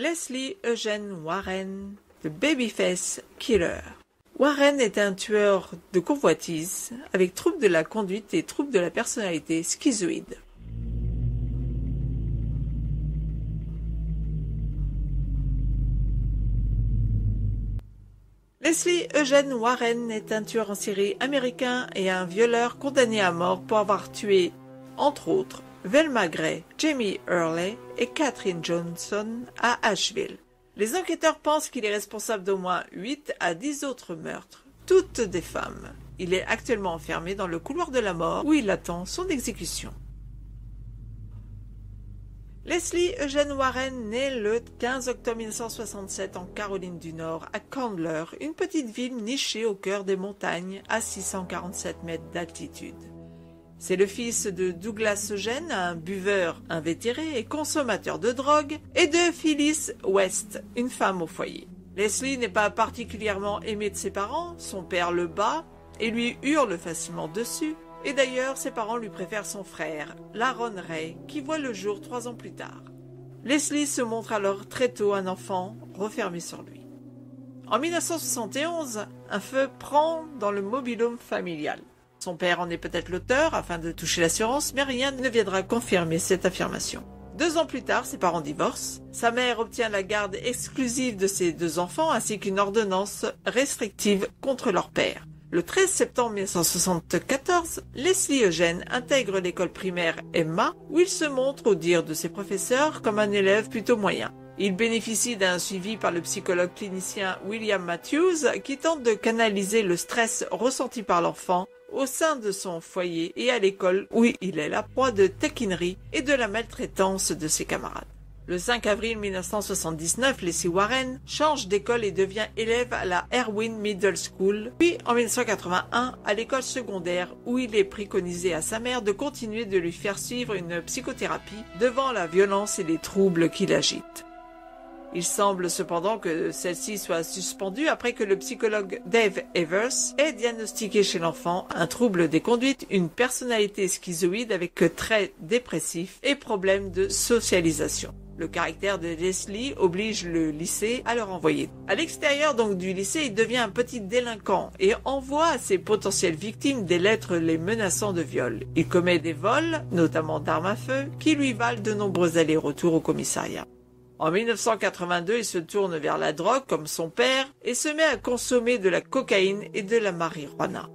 Leslie Eugene Warren, The Babyface Killer. Warren est un tueur de convoitise avec troubles de la conduite et troubles de la personnalité schizoïde. Leslie Eugene Warren est un tueur en série américain et un violeur condamné à mort pour avoir tué, entre autres, Velma Gray, Jamie Hurley et Katherine Johnson à Asheville. Les enquêteurs pensent qu'il est responsable d'au moins 8 à 10 autres meurtres, toutes des femmes. Il est actuellement enfermé dans le couloir de la mort où il attend son exécution. Leslie Eugene Warren naît le 15 octobre 1967 en Caroline du Nord, à Candler, une petite ville nichée au cœur des montagnes à 647 mètres d'altitude. C'est le fils de Douglas Eugene, un buveur invétéré et consommateur de drogue, et de Phyllis West, une femme au foyer. Leslie n'est pas particulièrement aimé de ses parents, son père le bat et lui hurle facilement dessus, et d'ailleurs ses parents lui préfèrent son frère, Laron Ray, qui voit le jour 3 ans plus tard. Leslie se montre alors très tôt un enfant refermé sur lui. En 1971, un feu prend dans le mobil-home familial. Son père en est peut-être l'auteur afin de toucher l'assurance, mais rien ne viendra confirmer cette affirmation. 2 ans plus tard, ses parents divorcent. Sa mère obtient la garde exclusive de ses 2 enfants ainsi qu'une ordonnance restrictive contre leur père. Le 13 septembre 1974, Leslie Eugene intègre l'école primaire Emma, où il se montre, au dire de ses professeurs, comme un élève plutôt moyen. Il bénéficie d'un suivi par le psychologue clinicien William Matthews, qui tente de canaliser le stress ressenti par l'enfant au sein de son foyer et à l'école où il est la proie de taquineries et de la maltraitance de ses camarades. Le 5 avril 1979, Leslie Warren change d'école et devient élève à la Erwin Middle School, puis en 1981 à l'école secondaire où il est préconisé à sa mère de continuer de lui faire suivre une psychothérapie devant la violence et les troubles qui l'agitent. Il semble cependant que celle-ci soit suspendue après que le psychologue Dave Evers ait diagnostiqué chez l'enfant un trouble des conduites, une personnalité schizoïde avec traits dépressifs et problèmes de socialisation. Le caractère de Leslie oblige le lycée à le renvoyer. À l'extérieur donc du lycée, il devient un petit délinquant et envoie à ses potentielles victimes des lettres les menaçant de viol. Il commet des vols, notamment d'armes à feu, qui lui valent de nombreux allers-retours au commissariat. En 1982, il se tourne vers la drogue comme son père et se met à consommer de la cocaïne et de la marijuana.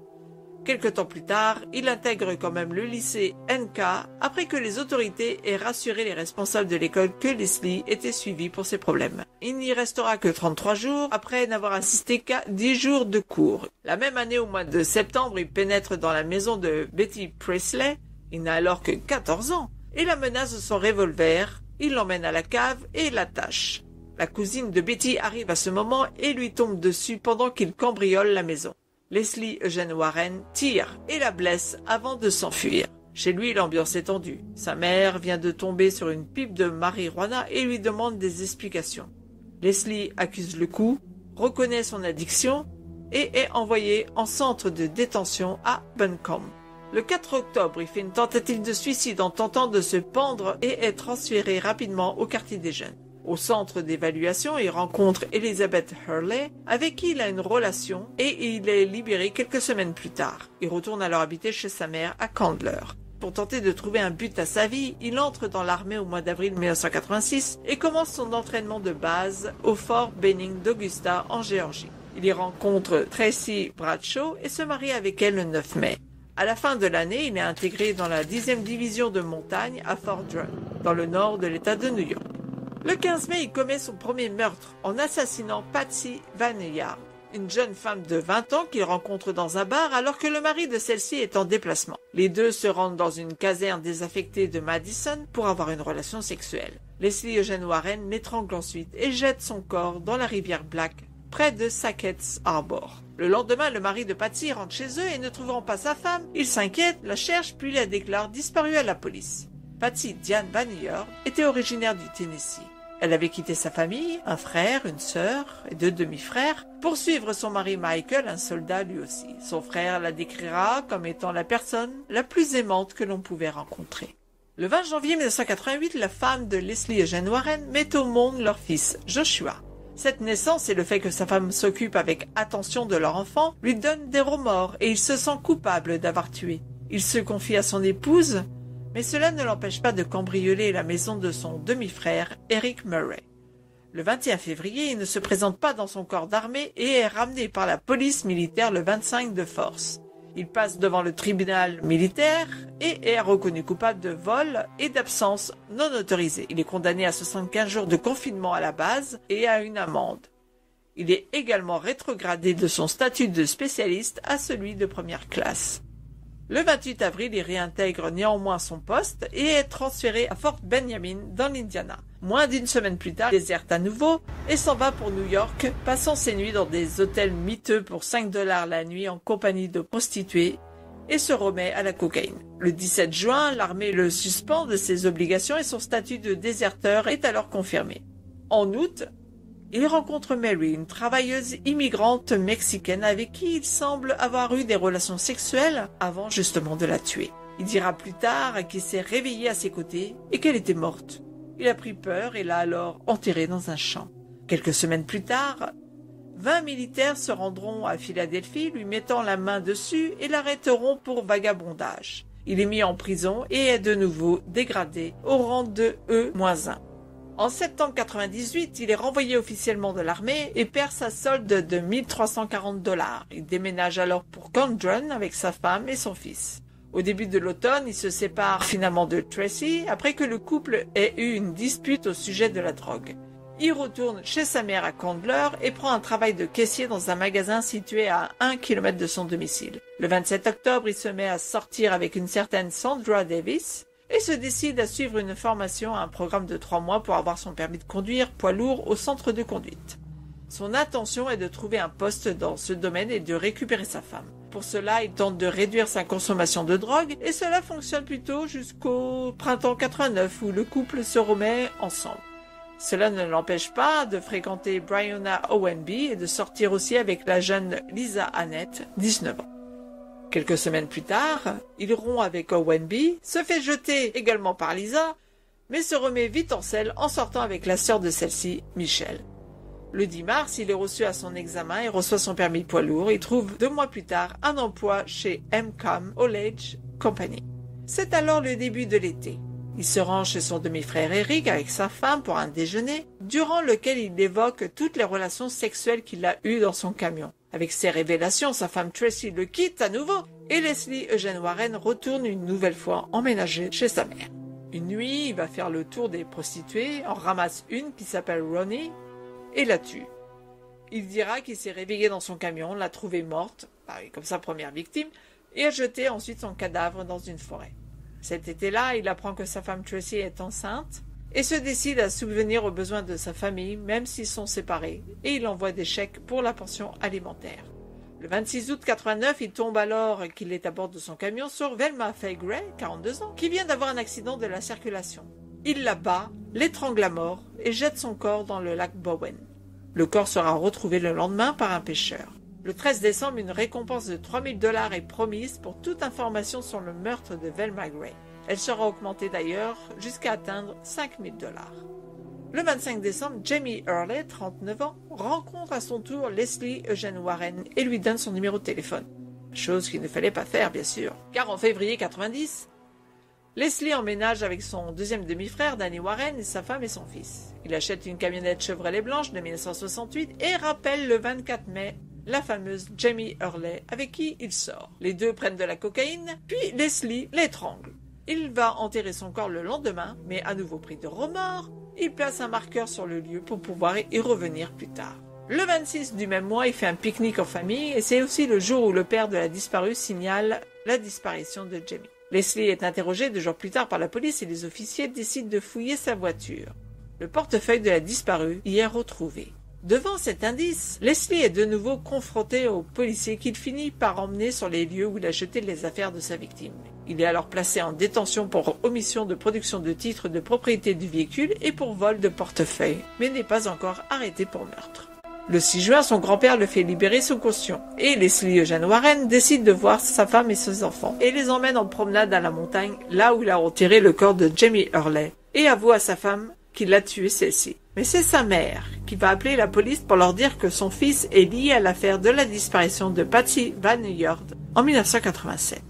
Quelque temps plus tard, il intègre quand même le lycée NK après que les autorités aient rassuré les responsables de l'école que Leslie était suivi pour ses problèmes. Il n'y restera que 33 jours après n'avoir assisté qu'à 10 jours de cours. La même année, au mois de septembre, il pénètre dans la maison de Betty Priestley, il n'a alors que 14 ans, et la menace de son revolver. Il l'emmène à la cave et l'attache. La cousine de Betty arrive à ce moment et lui tombe dessus pendant qu'il cambriole la maison. Leslie Eugene Warren tire et la blesse avant de s'enfuir. Chez lui, l'ambiance est tendue. Sa mère vient de tomber sur une pipe de marijuana et lui demande des explications. Leslie accuse le coup, reconnaît son addiction et est envoyé en centre de détention à Buncombe. Le 4 octobre, il fait une tentative de suicide en tentant de se pendre et est transféré rapidement au quartier des jeunes. Au centre d'évaluation, il rencontre Elizabeth Hurley, avec qui il a une relation, et il est libéré quelques semaines plus tard. Il retourne alors habiter chez sa mère à Candler. Pour tenter de trouver un but à sa vie, il entre dans l'armée au mois d'avril 1986 et commence son entraînement de base au fort Benning d'Augusta en Géorgie. Il y rencontre Tracy Bradshaw et se marie avec elle le 9 mai. À la fin de l'année, il est intégré dans la 10e division de montagne à Fort Drum, dans le nord de l'État de New York. Le 15 mai, il commet son premier meurtre en assassinant Patsy Van Yard, une jeune femme de 20 ans qu'il rencontre dans un bar alors que le mari de celle-ci est en déplacement. Les deux se rendent dans une caserne désaffectée de Madison pour avoir une relation sexuelle. Leslie Eugene Warren l'étrangle ensuite et jette son corps dans la rivière Black, près de Sackett's Harbor. Le lendemain, le mari de Patsy rentre chez eux et ne trouvant pas sa femme, il s'inquiète, la cherche puis la déclare disparue à la police. Patsy Diane Van Yard était originaire du Tennessee. Elle avait quitté sa famille, un frère, une sœur et 2 demi-frères, pour suivre son mari Michael, un soldat lui aussi. Son frère la décrira comme étant la personne la plus aimante que l'on pouvait rencontrer. Le 20 janvier 1988, la femme de Leslie Eugene Warren met au monde leur fils, Joshua. Cette naissance et le fait que sa femme s'occupe avec attention de leur enfant lui donnent des remords et il se sent coupable d'avoir tué. Il se confie à son épouse, mais cela ne l'empêche pas de cambrioler la maison de son demi-frère, Eric Murray. Le 21 février, il ne se présente pas dans son corps d'armée et est ramené par la police militaire le 25 de force. Il passe devant le tribunal militaire et est reconnu coupable de vol et d'absence non autorisée. Il est condamné à 75 jours de confinement à la base et à une amende. Il est également rétrogradé de son statut de spécialiste à celui de première classe. Le 28 avril, il réintègre néanmoins son poste et est transféré à Fort Benjamin dans l'Indiana. Moins d'une semaine plus tard, il déserte à nouveau et s'en va pour New York, passant ses nuits dans des hôtels miteux pour 5 $ la nuit en compagnie de prostituées et se remet à la cocaïne. Le 17 juin, l'armée le suspend de ses obligations et son statut de déserteur est alors confirmé. En août, il rencontre Mary, une travailleuse immigrante mexicaine avec qui il semble avoir eu des relations sexuelles avant justement de la tuer. Il dira plus tard qu'il s'est réveillé à ses côtés et qu'elle était morte. Il a pris peur et l'a alors enterrée dans un champ. Quelques semaines plus tard, 20 militaires se rendront à Philadelphie, lui mettant la main dessus et l'arrêteront pour vagabondage. Il est mis en prison et est de nouveau dégradé au rang de E-1. En septembre 1998, il est renvoyé officiellement de l'armée et perd sa solde de 1 340 $. Il déménage alors pour Condren avec sa femme et son fils. Au début de l'automne, il se sépare finalement de Tracy après que le couple ait eu une dispute au sujet de la drogue. Il retourne chez sa mère à Candler et prend un travail de caissier dans un magasin situé à 1 km de son domicile. Le 27 octobre, il se met à sortir avec une certaine Sandra Davis et se décide à suivre une formation à un programme de 3 mois pour avoir son permis de conduire poids lourd au centre de conduite. Son intention est de trouver un poste dans ce domaine et de récupérer sa femme. Pour cela, il tente de réduire sa consommation de drogue et cela fonctionne plutôt jusqu'au printemps 89 où le couple se remet ensemble. Cela ne l'empêche pas de fréquenter Brianna Owenby et de sortir aussi avec la jeune Lisa Annette, 19 ans. Quelques semaines plus tard, il rompt avec Owenby, se fait jeter également par Lisa, mais se remet vite en selle en sortant avec la sœur de celle-ci, Michelle. Le 10 mars, il est reçu à son examen et reçoit son permis poids lourd et trouve 2 mois plus tard un emploi chez MCOM Haulage Company. C'est alors le début de l'été. Il se rend chez son demi-frère Eric avec sa femme pour un déjeuner, durant lequel il évoque toutes les relations sexuelles qu'il a eues dans son camion. Avec ces révélations, sa femme Tracy le quitte à nouveau et Leslie Eugene Warren retourne une nouvelle fois emménager chez sa mère. Une nuit, il va faire le tour des prostituées, en ramasse une qui s'appelle Ronnie et la tue. Il dira qu'il s'est réveillé dans son camion, l'a trouvée morte, comme sa première victime, et a jeté ensuite son cadavre dans une forêt. Cet été-là, il apprend que sa femme Tracy est enceinte et se décide à subvenir aux besoins de sa famille, même s'ils sont séparés, et il envoie des chèques pour la pension alimentaire. Le 26 août 89, il tombe alors qu'il est à bord de son camion sur Velma Faye Gray, 42 ans, qui vient d'avoir un accident de la circulation. Il la bat, l'étrangle à mort et jette son corps dans le lac Bowen. Le corps sera retrouvé le lendemain par un pêcheur. Le 13 décembre, une récompense de 3 000 $ est promise pour toute information sur le meurtre de Velma Gray. Elle sera augmentée d'ailleurs jusqu'à atteindre 5 000 $. Le 25 décembre, Jamie Hurley, 39 ans, rencontre à son tour Leslie Eugene Warren et lui donne son numéro de téléphone. Chose qu'il ne fallait pas faire, bien sûr, car en février 90, Leslie emménage avec son deuxième demi-frère, Danny Warren, et sa femme et son fils. Il achète une camionnette Chevrolet blanche de 1968 et rappelle le 24 mai la fameuse Jamie Hurley avec qui il sort. Les deux prennent de la cocaïne, puis Leslie l'étrangle. Il va enterrer son corps le lendemain, mais à nouveau pris de remords, il place un marqueur sur le lieu pour pouvoir y revenir plus tard. Le 26 du même mois, il fait un pique-nique en famille et c'est aussi le jour où le père de la disparue signale la disparition de Jamie. Leslie est interrogé 2 jours plus tard par la police et les officiers décident de fouiller sa voiture. Le portefeuille de la disparue y est retrouvé. Devant cet indice, Leslie est de nouveau confronté au policier qu'il finit par emmener sur les lieux où il a jeté les affaires de sa victime. Il est alors placé en détention pour omission de production de titres de propriété du véhicule et pour vol de portefeuille, mais n'est pas encore arrêté pour meurtre. Le 6 juin, son grand-père le fait libérer sous caution. Et Leslie Eugène Warren décide de voir sa femme et ses enfants et les emmène en promenade à la montagne, là où il a retiré le corps de Jamie Hurley, et avoue à sa femme qu'il a tué celle-ci. Mais c'est sa mère qui va appeler la police pour leur dire que son fils est lié à l'affaire de la disparition de Patsy Van Yord en 1987.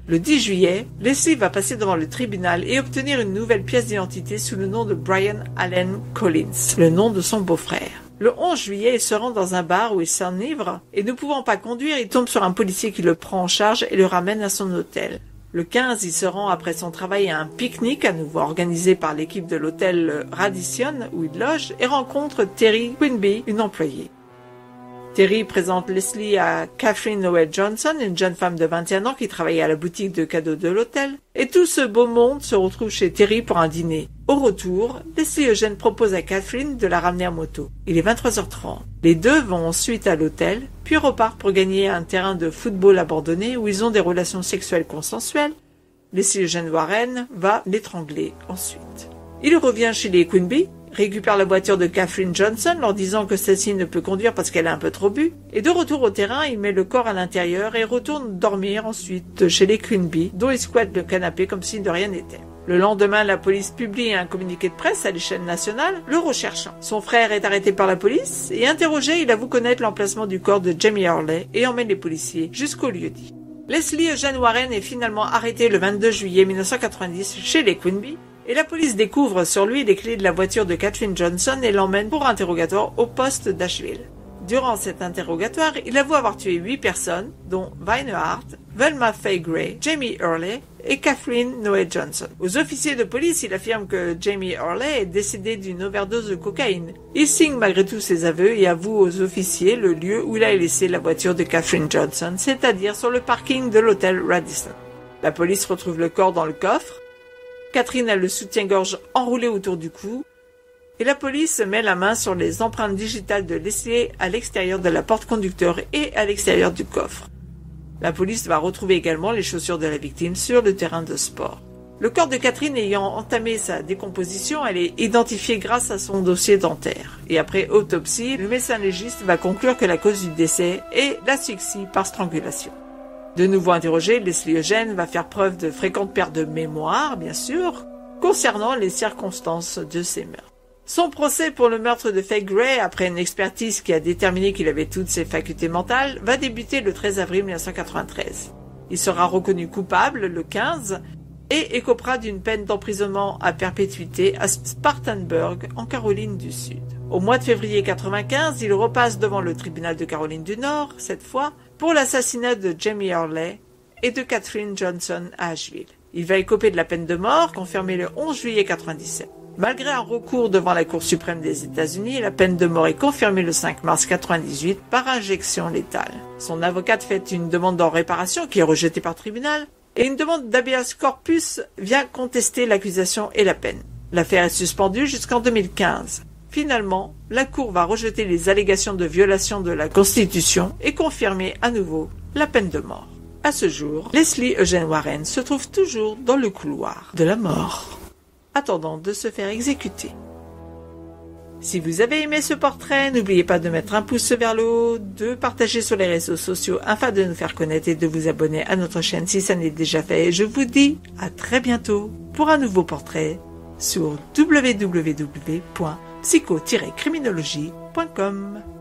Le 10 juillet, Leslie va passer devant le tribunal et obtenir une nouvelle pièce d'identité sous le nom de Brian Allen Collins, le nom de son beau-frère. Le 11 juillet, il se rend dans un bar où il s'enivre et ne pouvant pas conduire, il tombe sur un policier qui le prend en charge et le ramène à son hôtel. Le 15, il se rend après son travail à un pique-nique à nouveau organisé par l'équipe de l'hôtel Radisson où il loge et rencontre Terry Quinby, une employée. Terry présente Leslie à Catherine Noel Johnson, une jeune femme de 21 ans qui travaillait à la boutique de cadeaux de l'hôtel, et tout ce beau monde se retrouve chez Terry pour un dîner. Au retour, Leslie Eugène propose à Catherine de la ramener en moto. Il est 23h30. Les deux vont ensuite à l'hôtel, puis repartent pour gagner un terrain de football abandonné où ils ont des relations sexuelles consensuelles. Leslie Eugène Warren va l'étrangler ensuite. Il revient chez les Quinby, récupère la voiture de Catherine Johnson leur disant que celle-ci ne peut conduire parce qu'elle a un peu trop bu, et de retour au terrain, il met le corps à l'intérieur et retourne dormir ensuite chez les Quinby, dont il squatte le canapé comme si de rien n'était. Le lendemain, la police publie un communiqué de presse à l'échelle nationale, le recherchant. Son frère est arrêté par la police et interrogé, il avoue connaître l'emplacement du corps de Jamie Hurley et emmène les policiers jusqu'au lieu-dit. Leslie Eugène Warren est finalement arrêté le 22 juillet 1990 chez les Quinby, et la police découvre sur lui les clés de la voiture de Catherine Johnson et l'emmène pour interrogatoire au poste d'Asheville. Durant cet interrogatoire, il avoue avoir tué 8 personnes, dont Vine Hart, Velma Faye Gray, Jamie Hurley et Catherine Noel Johnson. Aux officiers de police, il affirme que Jamie Hurley est décédé d'une overdose de cocaïne. Il signe malgré tout ses aveux et avoue aux officiers le lieu où il a laissé la voiture de Catherine Johnson, c'est-à-dire sur le parking de l'hôtel Radisson. La police retrouve le corps dans le coffre. Catherine a le soutien-gorge enroulé autour du cou, et la police met la main sur les empreintes digitales de Leslie à l'extérieur de la porte conducteur et à l'extérieur du coffre. La police va retrouver également les chaussures de la victime sur le terrain de sport. Le corps de Catherine ayant entamé sa décomposition, elle est identifiée grâce à son dossier dentaire. Et après autopsie, le médecin légiste va conclure que la cause du décès est l'asphyxie par strangulation. De nouveau interrogé, Leslie Eugène va faire preuve de fréquentes pertes de mémoire, bien sûr, concernant les circonstances de ses meurtres. Son procès pour le meurtre de Faye Gray, après une expertise qui a déterminé qu'il avait toutes ses facultés mentales, va débuter le 13 avril 1993. Il sera reconnu coupable le 15 et écopera d'une peine d'emprisonnement à perpétuité à Spartanburg, en Caroline du Sud. Au mois de février 1995, il repasse devant le tribunal de Caroline du Nord, cette fois, pour l'assassinat de Jamie Hurley et de Catherine Johnson à Asheville. Il va écoper de la peine de mort, confirmée le 11 juillet 1997. Malgré un recours devant la Cour suprême des États-Unis, la peine de mort est confirmée le 5 mars 1998 par injection létale. Son avocate fait une demande en réparation qui est rejetée par tribunal et une demande d'habeas corpus vient contester l'accusation et la peine. L'affaire est suspendue jusqu'en 2015. Finalement, la Cour va rejeter les allégations de violation de la Constitution et confirmer à nouveau la peine de mort. À ce jour, Leslie Eugène Warren se trouve toujours dans le couloir de la mort, attendant de se faire exécuter. Si vous avez aimé ce portrait, n'oubliez pas de mettre un pouce vers le haut, de partager sur les réseaux sociaux afin de nous faire connaître et de vous abonner à notre chaîne si ça n'est déjà fait. Je vous dis à très bientôt pour un nouveau portrait sur www.psycho-criminologie.com.